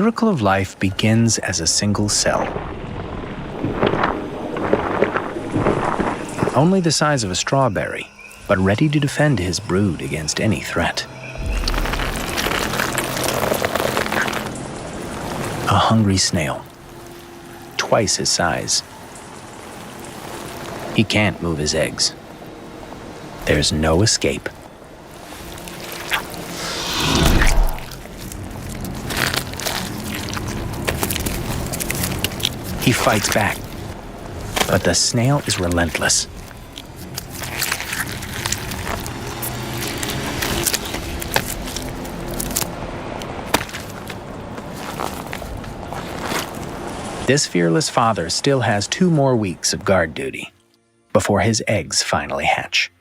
miracle of life begins as a single cell. Only the size of a strawberry, but ready to defend his brood against any threat. A hungry snail, twice his size. He can't move his eggs. There's no escape. He fights back, but the snail is relentless. This fearless father still has 2 more weeks of guard duty before his eggs finally hatch.